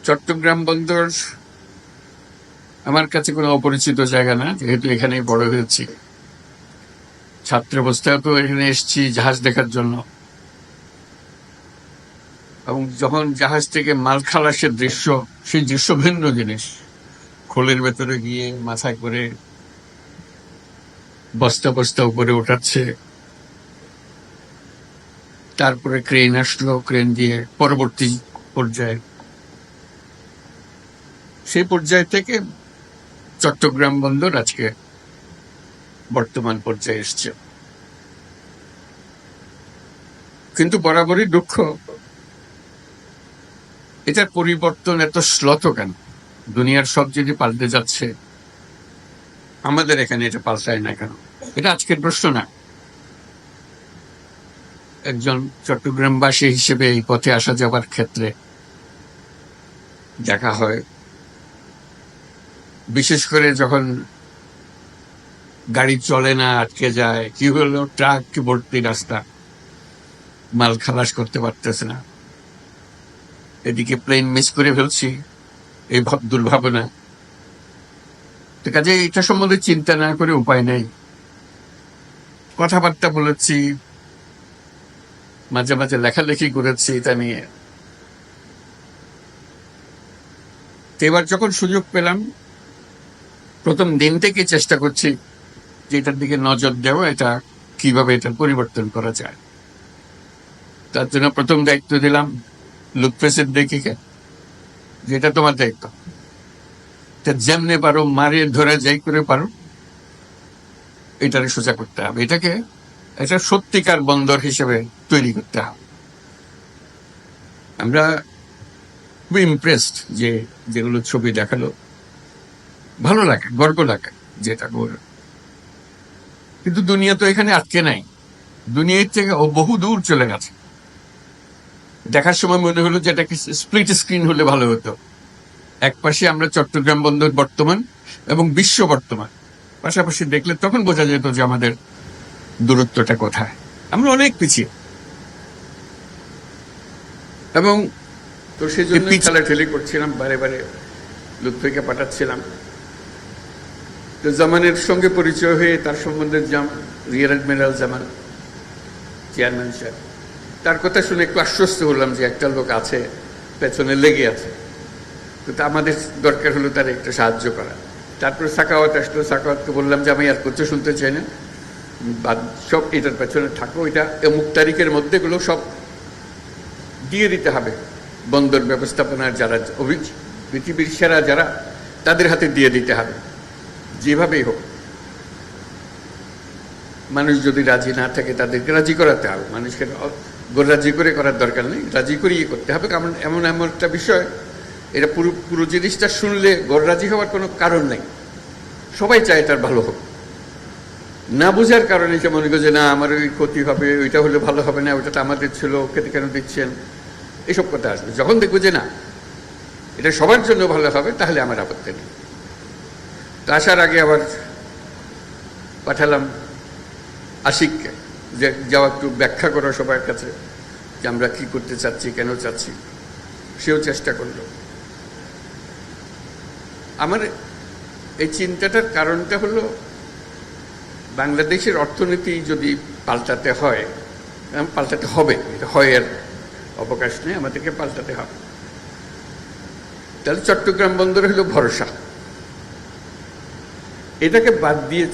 চট্টগ্রাম বন্দর আমার কাছে কোনো অপরিচিত জায়গা না, যেহেতু এখানেই বড় হয়েছি। ছাত্র অবস্থায় তো এখানে এসেছি জাহাজ দেখার জন্য, এবং যখন জাহাজ থেকে মাল খালাসের দৃশ্য, সেই দৃশ্য ভিন্ন জিনিস। খোলের ভেতরে গিয়ে মাথায় করে বস্তা বস্তা উপরে ওঠাচ্ছে, তারপরে ক্রেন আসলো, ক্রেন দিয়ে পরবর্তী পর্যায়ে, সেই পর্যায় থেকে চট্টগ্রাম বন্দর আজকে বর্তমান পর্যায়ে এসছে। কিন্তু বরাবরই দুঃখ, এটার পরিবর্তন এত শ্লথ কেন? দুনিয়ার সব যদি পাল্টে যাচ্ছে, আমাদের এখানে এটা পাল্টায় না কেন? এটা আজকের প্রশ্ন না। একজন চট্টগ্রামবাসী হিসেবে এই পথে আসা যাবার ক্ষেত্রে দেখা হয়, বিশেষ করে যখন গাড়ি চলে না, আটকে যায়, কি হলো, ট্রাক কি ভর্তি রাস্তা, মাল খালাস করতে পারতেছে না, এদিকে প্লেন মিস করে ফেলছি, এই দুর্ভাবনা। তো কাজে এটা সম্বন্ধে চিন্তা না করে উপায় নেই। কথাবার্তা বলেছি, মাঝে মাঝে লেখালেখি করেছি এটা নিয়ে। তো এবার যখন সুযোগ পেলাম, প্রথম দিন থেকে চেষ্টা করছি যে এটার দিকে নজর দেওয়া, এটা কিভাবে এটার পরিবর্তন করা যায়। তার জন্য প্রথম দায়িত্ব দিলাম লুৎফেসের দিকে, যে এটা তোমার দায়িত্ব, যেমনে পারো মারিয়ে ধরে যাই করে পারো এটারে সোজা করতে হবে, এটাকে এটা সত্যিকার বন্দর হিসেবে তৈরি করতে হবে। আমরা খুবই ইমপ্রেসড, যে যেগুলো ছবি দেখালো, ভালো লাগে, গর্ব লাগে যেটা করে। কিন্তু দুনিয়া তো এখানে আটকে নাই, দুনিয়ার থেকে ও বহু দূর চলে গেছে। দেখার সময় মনে হলো যে এটাকে স্প্লিট স্ক্রিন হলে ভালো হতো। এক পাশে আমরা চট্টগ্রাম বন্দর বর্তমান এবং বিশ্ব বর্তমান পাশাপাশি দেখলে তখন বোঝা যেত যে আমাদের দূরত্বটা কোথায়। আমরা অনেক পিছিয়ে, এবং তো সেই জন্য ঠেলাঠেলি করছিলাম, বারে বারে লুৎফিকে পাঠাচ্ছিলাম। তো জামানের সঙ্গে পরিচয় হয়ে তার সম্বন্ধে রিয়ার অ্যাডমিরাল জামান চেয়ারম্যান সাহেব, তার কথা শুনে একটু আশ্বস্ত হলাম যে একটা লোক আছে, পেছনে লেগে আছে। তো আমাদের দরকার হলো তার একটু সাহায্য করা। তারপরে সাকাওয়াত আসলো, সাকাওয়াতকে বললাম যে আমি আর কিছু শুনতে চাই না, সব এটার পেছনে থাকো, এটা অমুক তারিখের মধ্যে গুলো সব দিয়ে দিতে হবে বন্দর ব্যবস্থাপনার যারা পৃথিবীর সেরা যারা, তাদের হাতে দিয়ে দিতে হবে, যেভাবেই হোক। মানুষ যদি রাজি না থাকে তাদেরকে রাজি করাতে হবে, মানুষকে রাজি করে করার দরকার নেই, রাজি করিয়ে করতে হবে। কারণ এমন এমন একটা বিষয়, এটা পুরো জিনিসটা শুনলে রাজি হওয়ার কোনো কারণ নেই। সবাই চায় এটার ভালো হোক, না বোঝার কারণে সে মনে করছে না আমার ওই ক্ষতি হবে, ওইটা হলে ভালো হবে না, ওইটা তো আমাদের ছিল, খেতে কেন দিচ্ছেন, এসব কথা আসবে। যখন দেখবো যে না এটা সবার জন্য ভালো হবে, তাহলে আমার আপত্তি নেই। তো আসার আগে আবার পাঠালাম আশিককে, যে যাওয়া একটু ব্যাখ্যা করো সবার কাছে যে আমরা কি করতে চাচ্ছি, কেন চাচ্ছি। সেও চেষ্টা করলো। আমার এই চিন্তাটার কারণটা হলো, বাংলাদেশের অর্থনীতি যদি পাল্টাতে হয়, পাল্টাতে হবে, এটা হয় এর অবকাশ নেই, আমাদেরকে পাল্টাতে হবে। তাহলে চট্টগ্রাম বন্দর হলো ভরসা। এটাকে বাদ দিয়ে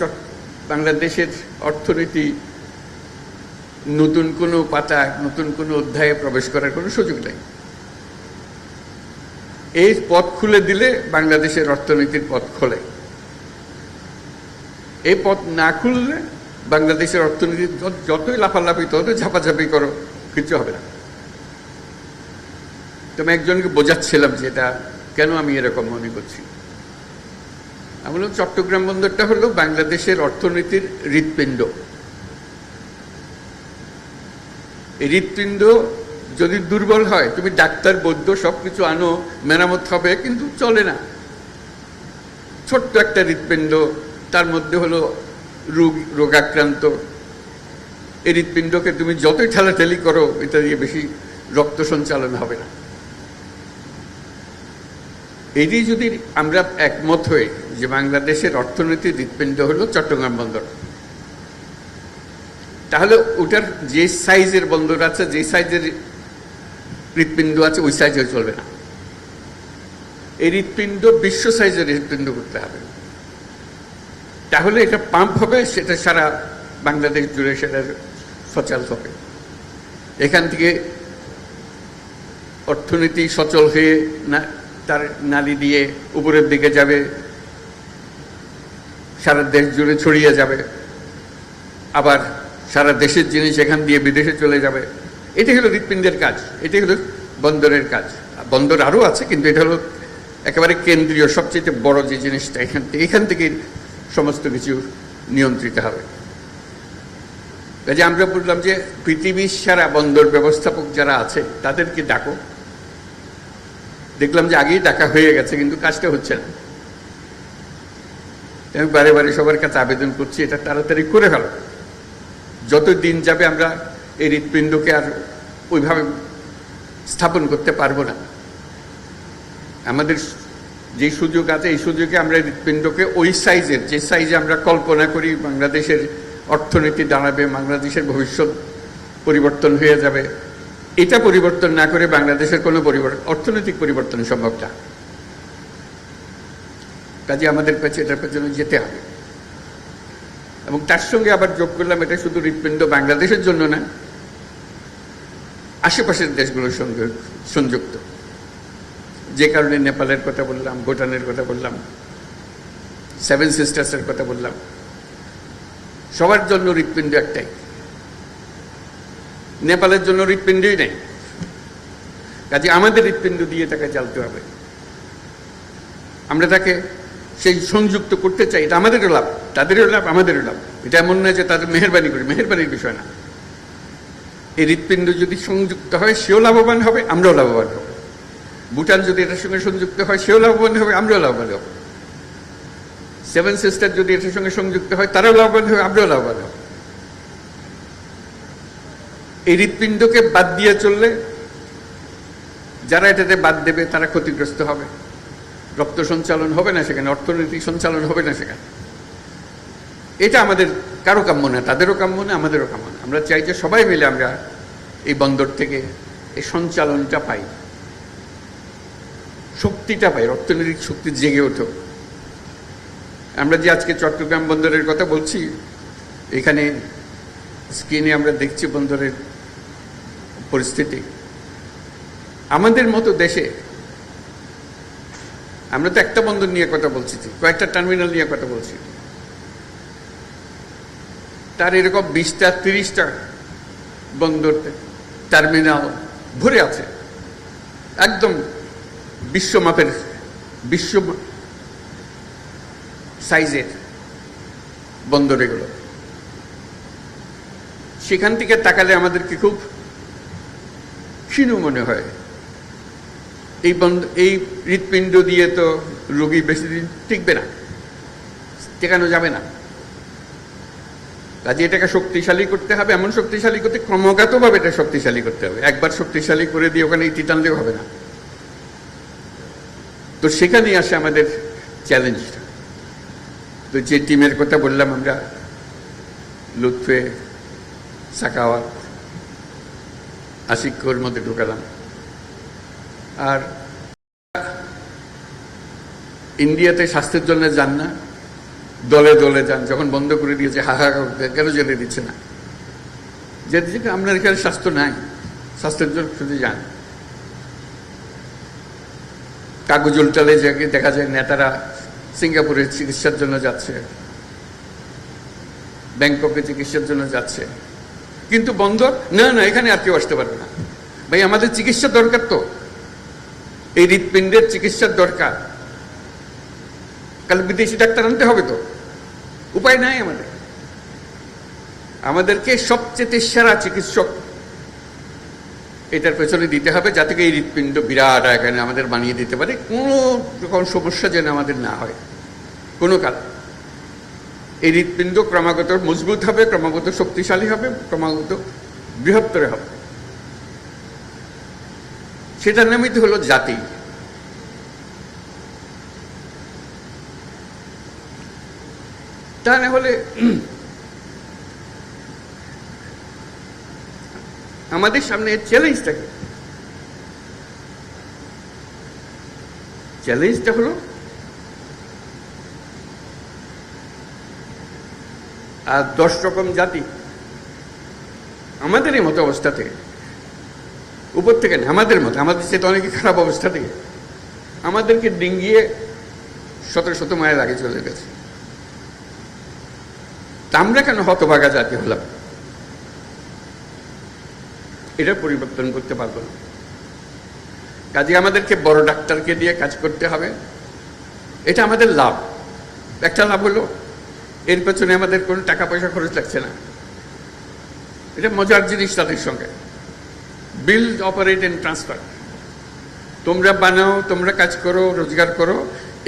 বাংলাদেশের অর্থনীতি নতুন কোনো পাতা, নতুন কোনো অধ্যায়ে প্রবেশ করার কোনো সুযোগ নেই। এই পথ খুলে দিলে বাংলাদেশের অর্থনীতির পথ খোলে। এই পথ না খুললে বাংলাদেশের অর্থনীতি যতই লাফালাফি, ততই ঝাপাঝাপি করো, কিছু হবে না। তো আমি একজনকে বোঝাচ্ছিলাম যে এটা কেন আমি এরকম মনে করছি। আমি বললাম চট্টগ্রাম বন্দরটা হলো বাংলাদেশের অর্থনীতির হৃৎপিণ্ড। এই হৃৎপিণ্ড যদি দুর্বল হয়, তুমি ডাক্তার বৈদ্য সবকিছু আনো, মেরামত হবে, কিন্তু চলে না। ছোট্ট একটা হৃৎপিণ্ড, তার মধ্যে হলো রোগাক্রান্ত। এই হৃৎপিণ্ডকে তুমি যতই ঠেলাঠেলি করো, এটা দিয়ে বেশি রক্ত সঞ্চালন হবে না। এটি যদি আমরা একমত হই যে বাংলাদেশের অর্থনীতির হৃৎপিণ্ড হলো চট্টগ্রাম বন্দর, তাহলে ওটার যে সাইজের বন্দর আছে, যে সাইজের হৃৎপিণ্ড আছে, ওই সাইজে চলবে না। এই হৃৎপিণ্ড বিশ্ব সাইজের হৃৎপিণ্ড করতে হবে, তাহলে এটা পাম্প হবে, সেটা সারা বাংলাদেশ জুড়ে সেটা সচল হবে। এখান থেকে অর্থনীতি সচল হয়ে তার নালি দিয়ে উপরের দিকে যাবে, সারা দেশ জুড়ে ছড়িয়ে যাবে, আবার সারা দেশের জিনিস এখান দিয়ে বিদেশে চলে যাবে। এটাই হলো হৃৎপিণ্ডের কাজ, এটাই হলো বন্দরের কাজ। বন্দর আরও আছে, কিন্তু এটা হলো একেবারে কেন্দ্রীয়, সবচেয়ে বড় যে জিনিসটা। এখান থেকে সমস্ত কিছু নিয়ন্ত্রিত হবে। কাজে আমরা বললাম যে পৃথিবীর সারা বন্দর ব্যবস্থাপক যারা আছে তাদেরকে ডাকো। দেখলাম যে আগেই ডাকা হয়ে গেছে, কিন্তু কাজটা হচ্ছে না। আমি বারে বারে সবার কাছে আবেদন করছি, এটা তাড়াতাড়ি করে ফেলো। যত দিন যাবে আমরা এই হৃৎপিণ্ডকে আর ওইভাবে স্থাপন করতে পারবো না। আমাদের যে সুযোগ আছে, এই সুযোগে আমরা হৃৎপিণ্ডকে ওই সাইজের, যে সাইজে আমরা কল্পনা করি বাংলাদেশের অর্থনীতি দাঁড়াবে, বাংলাদেশের ভবিষ্যৎ পরিবর্তন হয়ে যাবে, এটা পরিবর্তন না করে বাংলাদেশের কোনো অর্থনৈতিক পরিবর্তন সম্ভব না। কাজে আমাদের কাছে এটার পেছনে যেতে হবে। এবং তার সঙ্গে আবার যোগ করলাম, এটা শুধু হৃৎপিণ্ড বাংলাদেশের জন্য না, আশেপাশের দেশগুলোর সঙ্গে সংযুক্ত। যে কারণে নেপালের কথা বললাম, ভুটানের কথা বললাম, 7 সিস্টার্সের কথা বললাম। সবার জন্য হৃৎপিণ্ড একটাই, নেপালের জন্য হৃৎপিণ্ডই নেই। কাজে আমাদের হৃৎপিণ্ড দিয়ে তাকে চালতে হবে। আমরা তাকে সেই সংযুক্ত করতে চাই, এটা আমাদেরও লাভ, তাদেরও লাভ, আমাদেরও লাভ। এটা এমন নয় যে তাদের মেহেরবানি করি, মেহেরবানির বিষয় না। এই হৃৎপিণ্ড যদি সংযুক্ত হয়, সেও লাভবান হবে, আমরাও লাভবান হব। ভুটান যদি এটার সঙ্গে সংযুক্ত হয়, সেও লাভবান হবে, আমরাও লাভবান হব। 7 সিস্টার যদি এটার সঙ্গে সংযুক্ত হয়, তারাও লাভবান হবে, আমরাও লাভবান হব। এই হৃৎপিণ্ডকে বাদ দিয়ে চললে যারা এটাতে বাদ দেবে তারা ক্ষতিগ্রস্ত হবে। রক্ত সঞ্চালন হবে না সেখানে, অর্থনৈতিক সঞ্চালন হবে না সেখানে। এটা আমাদের কারো কাম্য না, তাদেরও কাম্য না, আমাদেরও কাম্য না। আমরা চাই যে সবাই মিলে আমরা এই বন্দর থেকে এই সঞ্চালনটা পাই, শক্তিটা পাই, অর্থনৈতিক শক্তি জেগে ওঠে। আমরা যে আজকে চট্টগ্রাম বন্দরের কথা বলছি, এখানে স্ক্রিনে আমরা দেখছি বন্দরের পরিস্থিতি। আমাদের মতো দেশে আমরা তো একটা বন্দর নিয়ে কথা বলছি, কয়েকটা টার্মিনাল নিয়ে কথা বলছি, তার এরকম 20টা 30টা বন্দর টার্মিনাল ভরে আছে, একদম বিশ্বমাপের, বিশ্ব সাইজের বন্দর এগুলো। সেখান থেকে তাকালে আমাদেরকে খুব ক্ষীণ মনে হয়। এই হৃৎপিণ্ড দিয়ে তো রোগী বেশি দিন টিকবে না, টেকানো যাবে না। কাজে এটাকে শক্তিশালী করতে হবে। এমন শক্তিশালী করতে ক্রমাগতভাবে এটা শক্তিশালী করতে হবে। একবার শক্তিশালী করে দিয়ে ওখানে ইতি টানলেও হবে না। তো সেখানেই আসে আমাদের চ্যালেঞ্জটা। তো যে টিমের কথা বললাম আমরা, লুৎফে, সাখাওয়াত, আশিকর মধ্যে ঢুকালাম। আর ইন্ডিয়াতে স্বাস্থ্যের জন্য যান না, দলে দলে যান। যখন বন্ধ করে দিয়েছে হাহাকার, কেন যেতে দিচ্ছে না? যেতে আপনার এখানে স্বাস্থ্য নাই, স্বাস্থ্যের জন্য শুধু যান। কাগজ উল্টালে দেখা যায় নেতারা সিঙ্গাপুরে চিকিৎসার জন্য যাচ্ছে, ব্যাংককে চিকিৎসার জন্য যাচ্ছে, কিন্তু বন্দর না, না এখানে আর কেউ আসতে পারবে না। ভাই আমাদের চিকিৎসা দরকার, তো এই হৃৎপিণ্ডের চিকিৎসার দরকার। কাল বিদেশি ডাক্তার আনতে হবে, তো উপায় নাই আমাদের। আমাদেরকে সবচেয়ে সেরা চিকিৎসক এটার পেছনে দিতে হবে, যাতে এই হৃৎপিণ্ড বিরাট আকারে আমাদের বানিয়ে দিতে পারে। কোনো রকম সমস্যা যেন আমাদের না হয় কোনো কাল। এই হৃৎপিণ্ড ক্রমাগত মজবুত হবে, ক্রমাগত শক্তিশালী হবে, ক্রমাগত বৃহত্তর হবে। সেটার নামই তো হলো জাতি। তা না হলে আমাদের সামনে চ্যালেঞ্জটা কি? চ্যালেঞ্জটা হলো আর 10 রকম জাতি আমাদের এই মতো অবস্থা থেকে, উপর থেকে না, আমাদের মতো, আমাদের চেয়ে অনেক খারাপ অবস্থা থেকে আমাদেরকে ডিঙ্গিয়ে শত শত মাইল আগে চলে গেছে। তা আমরা কেন হতভাগা জাতি হলাম? এটা পরিবর্তন করতে পারবো না। কাজে আমাদেরকে বড় ডাক্তারকে দিয়ে কাজ করতে হবে। এটা আমাদের লাভ। একটা লাভ হলো এর পেছনে আমাদের কোনো টাকা পয়সা খরচ লাগছে না। এটা মজার জিনিস তাদের সঙ্গে। Build, operate and transfer. তোমরা বানাও, তোমরা কাজ করো, রোজগার করো,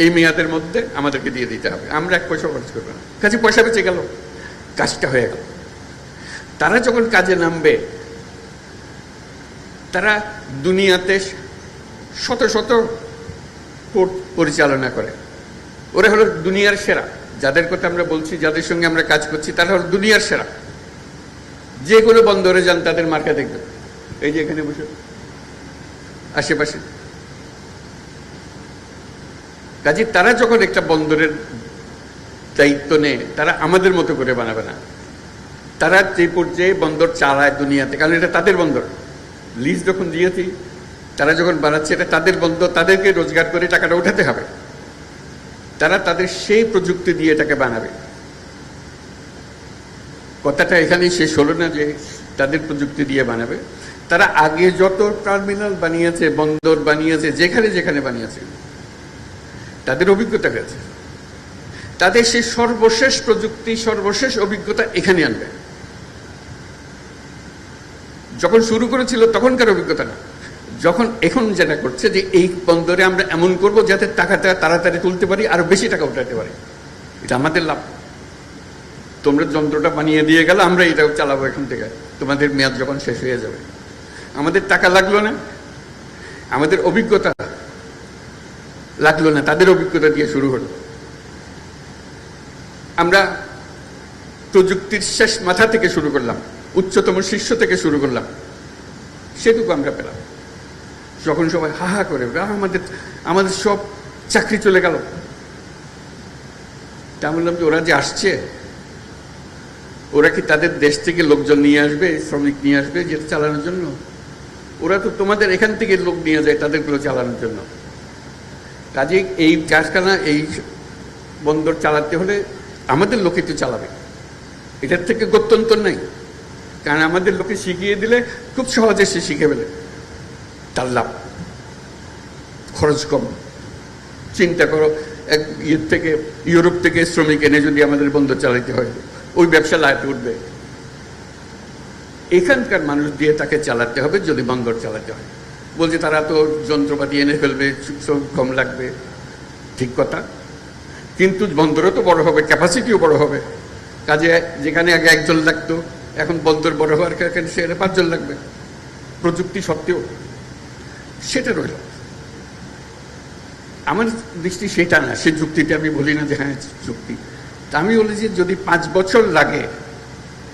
এই মেয়াদের মধ্যে আমাদেরকে দিয়ে দিতে হবে। আমরা 1 পয়সা খরচ করবো না। কাজে পয়সা বেঁচে গেল, কাজটা হয়ে গেল। তারা যখন কাজে নামবে, তারা দুনিয়াতে শত শত কোর্ট পরিচালনা করে। ওরা হলো দুনিয়ার সেরা। যাদের কথা আমরা বলছি, যাদের সঙ্গে আমরা কাজ করছি, তারা হলো দুনিয়ার সেরা। যে কোনো বন্দরে যান, তাদের মার্কা দেখবেন। এই যে এখানে বসে আশেপাশে। কাজে তারা যখন একটা বন্দরের দায়িত্ব নেয়, তারা আমাদের মতো করে বানাবে না। তারা যে পর্যায়ে বন্দর চালায় দুনিয়াতে, কারণ এটা তাদের বন্দর। লিজ যখন দিয়েছি, তারা যখন বানাচ্ছে, এটা তাদের বন্দর, তাদেরকে রোজগার করে টাকাটা উঠাতে হবে। তারা তাদের সেই প্রযুক্তি দিয়ে এটাকে বানাবে। কথাটা এখানেই শেষ হলো না যে তাদের প্রযুক্তি দিয়ে বানাবে। তারা আগে যত টার্মিনাল বানিয়েছে, বন্দর বানিয়েছে, যেখানে যেখানে বানিয়েছে, তাদের অভিজ্ঞতা হয়েছে। তাদের সেই সর্বশেষ প্রযুক্তি, সর্বশেষ অভিজ্ঞতা এখানে আনবে। যখন শুরু করেছিল তখনকার অভিজ্ঞতা না, যখন এখন যেটা করছে যে এই বন্দরে আমরা এমন করব যাতে টাকাটা তাড়াতাড়ি তুলতে পারি, আরো বেশি টাকা উঠাতে পারি। এটা আমাদের লাভ। তোমরা যন্ত্রটা বানিয়ে দিয়ে গেলে, আমরা এটাও চালাবো এখান থেকে, তোমাদের মেয়াদ যখন শেষ হয়ে যাবে। আমাদের টাকা লাগলো না, আমাদের অভিজ্ঞতা লাগলো না, তাদের অভিজ্ঞতা দিয়ে শুরু হলো। আমরা প্রযুক্তির শেষ মাথা থেকে শুরু করলাম, উচ্চতম শীর্ষ থেকে শুরু করলাম, সেটুকু আমরা পেলাম। যখন সবাই হা হা করে আমাদের সব চাকরি চলে গেল, তা বললাম যে ওরা যে আসছে, ওরা কি তাদের দেশ থেকে লোকজন নিয়ে আসবে, শ্রমিক নিয়ে আসবে যেটা চালানোর জন্য? ওরা তো তোমাদের এখান থেকে লোক নিয়ে যায় তাদেরগুলো চালানোর জন্য। কাজে এই কারখানা, এই বন্দর চালাতে হলে আমাদের লোকে তো চালাবে, এটার থেকে গত্যন্তর নাই। কারণ আমাদের লোকে শিখিয়ে দিলে খুব সহজে সে শিখে ফেলে, তার লাভ, খরচ কম। চিন্তা করো, এক থেকে ইউরোপ থেকে শ্রমিক এনে যদি আমাদের বন্দর চালাতে হয়, ওই ব্যবসা লাইতে উঠবে। এখানকার মানুষ দিয়ে তাকে চালাতে হবে যদি বন্দর চালাতে হয়। বলছে তারা তো যন্ত্রপাতি এনে ফেলবে, শ্রমিক কম লাগবে, ঠিক কথা। কিন্তু বন্দরও তো বড় হবে, ক্যাপাসিটিও বড় হবে। কাজে যেখানে আগে 1 জন লাগতো, এখন বন্দর বড় হওয়ার কারণে সেখানে 5 জন লাগবে। প্রযুক্তি সত্ত্বেও সেটা রইল। আমার দৃষ্টি সেটা না, সে যুক্তিটা আমি বলি না যে হ্যাঁ যুক্তি। তা আমি বলি যে যদি 5 বছর লাগে,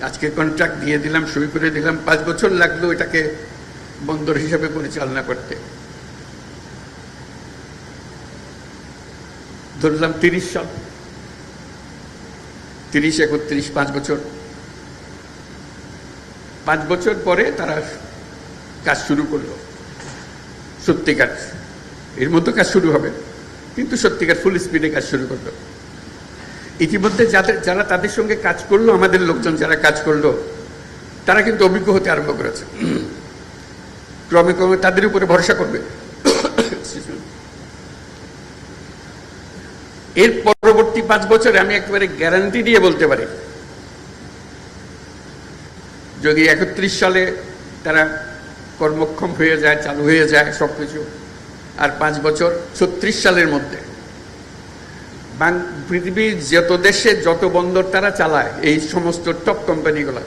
আজকে কন্ট্রাক্ট দিয়ে দিলাম, সই করে দিলাম, 5 বছর লাগলো এটাকে বন্দর হিসাবে পরিচালনা করতে, ধরলাম 30 সাল, 30, 31, 5 বছর। 5 বছর পরে তারা কাজ শুরু করলো, সত্যিকার এর মধ্যে কাজ শুরু হবে, কিন্তু সত্যিকার ফুল স্পিডে কাজ শুরু করলো। ইতিমধ্যে যারা তাদের সঙ্গে কাজ করলো, আমাদের লোকজন যারা কাজ করলো, তারা কিন্তু অভিজ্ঞ হতে আরম্ভ করেছে। ক্রমে ক্রমে তাদের উপরে ভরসা করবে। এর পরবর্তী 5 বছরে আমি একেবারে গ্যারান্টি দিয়ে বলতে পারি, যদি 31 সালে তারা কর্মক্ষম হয়ে যায়, চালু হয়ে যায় সবকিছু, আর 5 বছর 36 সালের মধ্যে পৃথিবীর যত দেশে যত বন্দর তারা চালায়, এই সমস্ত টপ কোম্পানিগুলো,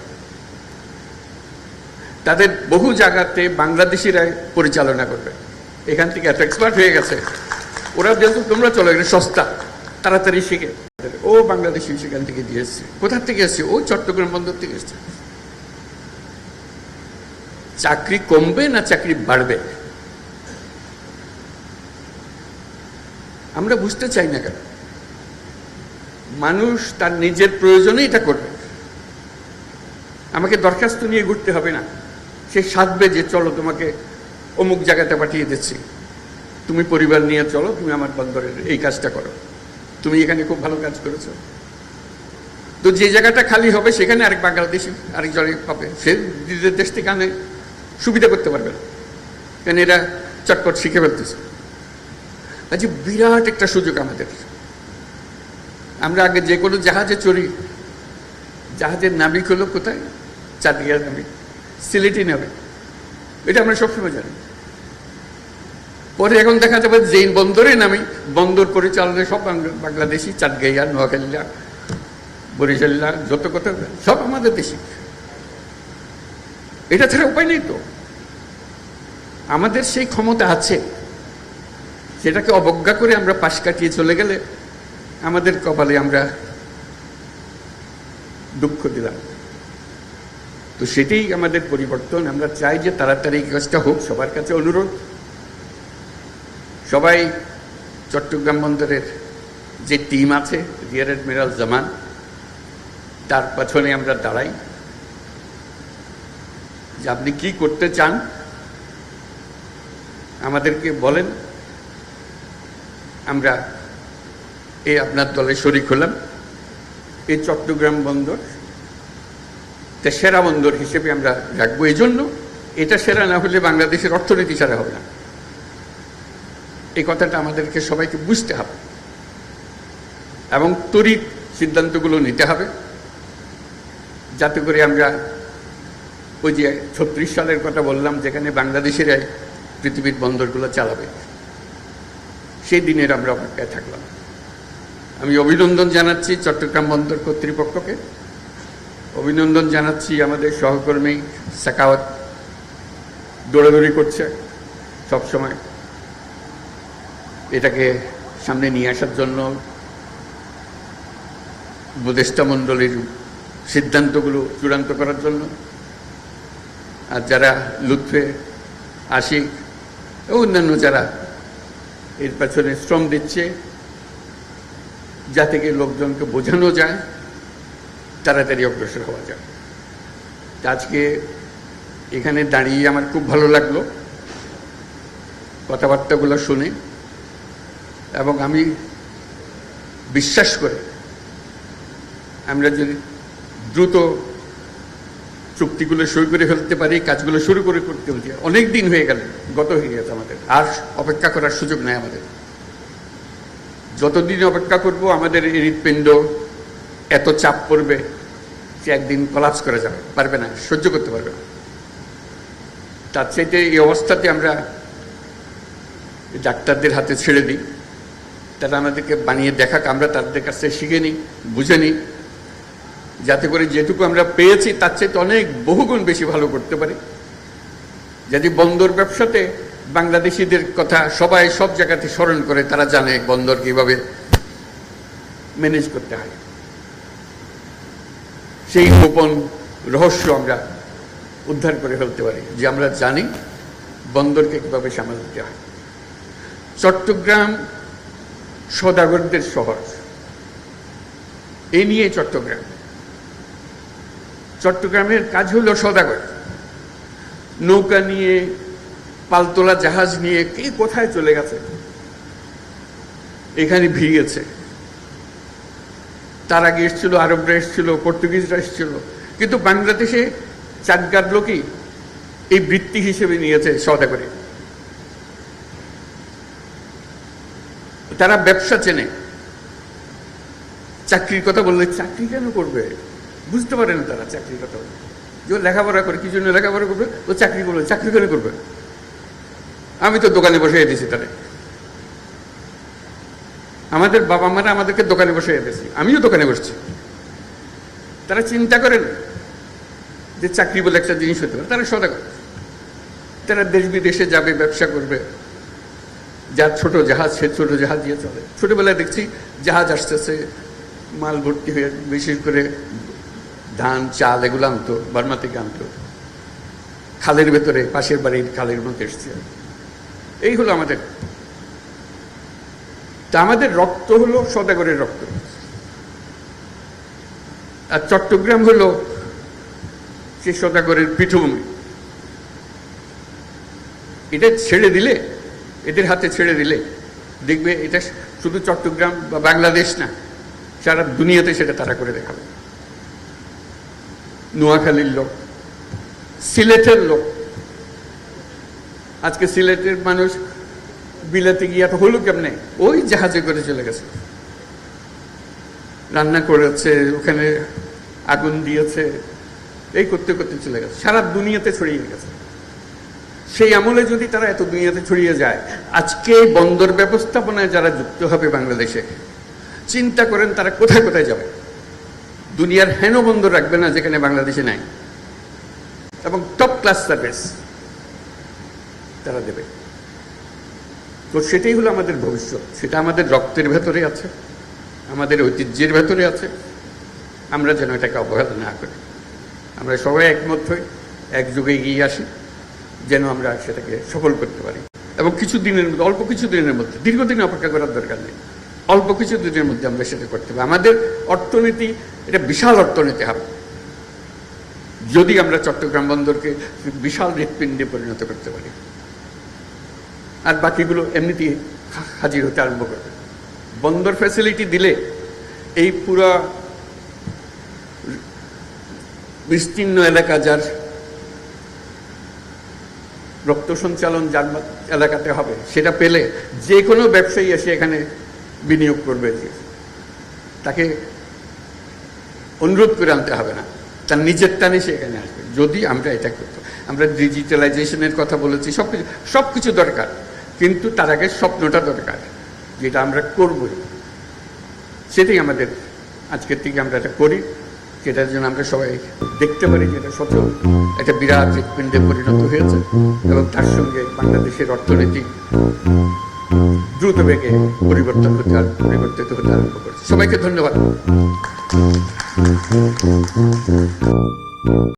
তাদের বহু জায়গাতে বাংলাদেশিরা পরিচালনা করবে। এখান থেকে এত এক্সপার্ট হয়ে গেছে ওরা, যেহেতু তোমরা চলো, এটা সস্তা, তাড়াতাড়ি শিখে ও বাংলাদেশি সেখান থেকে দিয়ে এসছে। কোথা থেকে এসছে? ও চট্টগ্রাম বন্দর থেকে এসছে। চাকরি কমবে না চাকরি বাড়বে আমরা বুঝতে চাই না কেন? মানুষ তার নিজের প্রয়োজনে এটা করবে। আমাকে দরখাস্ত নিয়ে ঘুরতে হবে না। সে সাধবে যে চলো তোমাকে অমুক জায়গাতে পাঠিয়ে দিচ্ছি, তুমি পরিবার নিয়ে চলো, তুমি আমার বন্দরের এই কাজটা করো, তুমি এখানে খুব ভালো কাজ করেছো। তো যে জায়গাটা খালি হবে সেখানে আরেক বাংলাদেশি আরেকজনে পাবে। সে নিজের দেশ থেকে আনে সুবিধা করতে পারবে না, কারণ এরা চটপট শিখে ফেলতেছে। আচ্ছা, বিরাট একটা সুযোগ আমাদের। আমরা আগে যে কোনো জাহাজে চড়ি, জাহাজের নাবিক হলো কোথায়? চাঁদিয়ার নাবিক, সিলেটি নাবিক, এটা আমরা সবসময় জানি। পরে এখন দেখা যাবে যে বন্দরে নামি, বন্দর পরিচালনায় সব বাংলাদেশি, চাঁদগাইয়া, নোয়াখালীরা, বরিশালীরা, যত কথা সব আমাদের দেশি। এটা ছাড়া উপায় নেই তো। আমাদের সেই ক্ষমতা আছে, সেটাকে অবজ্ঞা করে আমরা পাশ কাটিয়ে চলে গেলে আমাদের কপালে আমরা দুঃখ দিলাম। তো সেটাই আমাদের পরিবর্তন। আমরা চাই যে তাড়াতাড়ি কাজটা হোক। সবার কাছে অনুরোধ, সবাই চট্টগ্রাম বন্দরের যে টিম আছে, রিয়ার অ্যাডমিরাল জামান, তার পেছনে আমরা দাঁড়াই। যে আপনি কি করতে চান আমাদেরকে বলেন, আমরা এই আপনার দলে শরিক হলাম। এই চট্টগ্রাম বন্দর সেরা বন্দর হিসেবে আমরা রাখবো। এই জন্য এটা সেরা না হলে বাংলাদেশের অর্থনীতি সেরা হবে না। এই কথাটা আমাদেরকে সবাইকে বুঝতে হবে এবং তড়িৎ সিদ্ধান্তগুলো নিতে হবে, যাতে করে আমরা ওই যে 36 সালের কথা বললাম, যেখানে বাংলাদেশের পৃথিবীর বন্দরগুলো চালাবে, সেই দিনের আমরা অপেক্ষায় থাকলাম। আমি অভিনন্দন জানাচ্ছি চট্টগ্রাম বন্দর কর্তৃপক্ষকে, অভিনন্দন জানাচ্ছি আমাদের সহকর্মী সাকাওয়াত, দৌড়াদৌড়ি করছে সবসময় এটাকে সামনে নিয়ে আসার জন্য, উপদেষ্টা মণ্ডলীর সিদ্ধান্তগুলো চূড়ান্ত করার জন্য। আর যারা লুৎফে, আশিক ও অন্যান্য যারা এর পেছনে শ্রম দিচ্ছে, যাতে করে লোকজনকে বোঝানো যায়, তাড়াতাড়ি অগ্রসর হওয়া যায়। আজকে এখানে দাঁড়িয়ে আমার খুব ভালো লাগলো কথাবার্তাগুলো শুনে, এবং আমি বিশ্বাস করি আমরা যদি দ্রুত চুক্তিগুলো সই করে ফেলতে পারি, কাজগুলো শুরু করে করতে হচ্ছে। অনেক দিন হয়ে গেল, গত হয়ে গেছে, আমাদের আর অপেক্ষা করার সুযোগ নেই। আমাদের যতদিন অপেক্ষা করব আমাদের হৃৎপিণ্ড এত চাপ পড়বে সে একদিন কলাপস করে যাবে, পারবে না, সহ্য করতে পারবে না। তার চাইতে এই অবস্থাতে আমরা ডাক্তারদের হাতে ছেড়ে দিই, তারা আমাদেরকে বানিয়ে দেখাক, আমরা তাদের কাছে শিখে নিই, বুঝে নিই, যাতে করে যেটুকু আমরা পেয়েছি তার চাইতে অনেক বহুগুণ বেশি ভালো করতে পারি। যদি বন্দর ব্যবসাতে বাংলাদেশিদের কথা সবাই সব জায়গাতে স্মরণ করে, তারা জানে বন্দর কিভাবে ম্যানেজ করতে হয়। সেই গোপন রহস্য আমরা উদ্ধার করে ফেলতে পারি, যে আমরা জানি বন্দরকে কিভাবে সামাল দিতে হয়। চট্টগ্রাম সওদাগরদের শহর, এই নিয়ে চট্টগ্রামের কাজ হলো সওদাগর। নৌকা নিয়ে, পালতোলা জাহাজ নিয়ে কে কোথায় চলে গেছে, এখানে ভিড়েছে। তার আগে এসেছিল আরবরা, এসেছিল পর্তুগিজরা, এসেছিল, কিন্তু বাংলাদেশে চাঁদগার লোকই এই বৃত্তি হিসেবে নিয়েছে সওদাগরে। তারা ব্যবসা চেনে। চাকরির কথা বললে চাকরি কেন করবে বুঝতে পারে না তারা। চাকরির কথা বলে যে লেখাপড়া করে, কি জন্য লেখাপড়া করবে, ও চাকরি করবে, চাকরি কেন করবে? আমি তো দোকানে বসে দিয়েছি তাদের। আমাদের বাবা মারা আমাদেরকে দোকানে বসে দিয়েছি, আমিও দোকানে বসছি। তারা চিন্তা করেন যে চাকরি বলে একটা জিনিস হতে পারে। তারা সওদাগর, তারা দেশ বিদেশে যাবে, ব্যবসা করবে। যার ছোট জাহাজ, সে ছোট জাহাজ দিয়ে চলে। ছোটবেলায় দেখছি জাহাজ আসতেছে, মাল ভর্তি হয়ে, বিশেষ করে ধান চাল এগুলো আনতো, বার্মা থেকে আনতো, খালের ভেতরে, পাশের বাড়ির খালের মধ্যে এসছে। এই হলো আমাদের। তা আমাদের রক্ত হলো সওদাগরের রক্ত, আর চট্টগ্রাম হলো সে সওদাগরের পীঠভূমি। এটা ছেড়ে দিলে, এদের হাতে ছেড়ে দিলে দেখবে এটা শুধু চট্টগ্রাম বা বাংলাদেশ না, সারা দুনিয়াতে সেটা তারা করে দেখাবে। নোয়াখালীর লোক, সিলেটের লোক, আজকে সিলেটের মানুষ বিলাতে গিয়ে তো হলো কেমনে, ওই জাহাজে করে চলে গেছে, রান্না করেছে, ওখানে আগুন দিয়েছে, এই করতে করতে চলে গেছে, সারা দুনিয়াতে ছড়িয়ে গেছে। সেই আমলে যদি তারা এত দুনিয়াতে ছড়িয়ে যায়, আজকে বন্দর ব্যবস্থাপনায় যারা যুক্ত হবে বাংলাদেশে, চিন্তা করেন তারা কোথায় কোথায় যাবে। দুনিয়ার হেন বন্দর রাখবে না যেখানে বাংলাদেশে নাই, এবং টপ ক্লাস সার্ভিস তারা দেবে। তো সেটাই হলো আমাদের ভবিষ্যৎ, সেটা আমাদের রক্তের ভেতরে আছে, আমাদের ঐতিহ্যের ভেতরে আছে। আমরা যেন এটাকে অবহেলা না করি, আমরা সবাই একমত হই, একযোগে এগিয়ে আসি, যেন আমরা সেটাকে সফল করতে পারি। এবং কিছু দিনের মধ্যে, অল্প কিছু দিনের মধ্যে, দীর্ঘদিন অপেক্ষা করার দরকার নেই, অল্প কিছু দিনের মধ্যে আমরা সেটা করতে পারি। আমাদের অর্থনীতি, এটা বিশাল অর্থনীতি হবে যদি আমরা চট্টগ্রাম বন্দরকে বিশাল হৃৎপিণ্ডে পরিণত করতে পারি, আর বাকিগুলো এমনিতেই হাজির হতে আরম্ভ করবে। বন্দর ফ্যাসিলিটি দিলে এই পুরো বিস্তীর্ণ এলাকা, যার রক্ত সঞ্চালন যার এলাকাতে হবে, সেটা পেলে যে কোনো ব্যবসায়ী এসে এখানে বিনিয়োগ করবে, তাকে অনুরোধ করে আনতে হবে না, তার নিজের টানে সে এখানে আসবে যদি আমরা এটা করতে। আমরা ডিজিটালাইজেশনের কথা বলেছি, সবকিছু দরকার, কিন্তু তার আগে স্বপ্নটা দরকার, যেটা আমরা করবই। সেটাই আমাদের আজকের থেকে আমরা এটা করি, সেটার জন্য আমরা সবাই দেখতে পারি যেটা সচল একটা বিরাট হৃৎপিণ্ডে পরিণত হয়েছে, এবং তার সঙ্গে বাংলাদেশের অর্থনীতি দ্রুত বেগে পরিবর্তিত হতে আরম্ভ করেছে। সবাইকে ধন্যবাদ।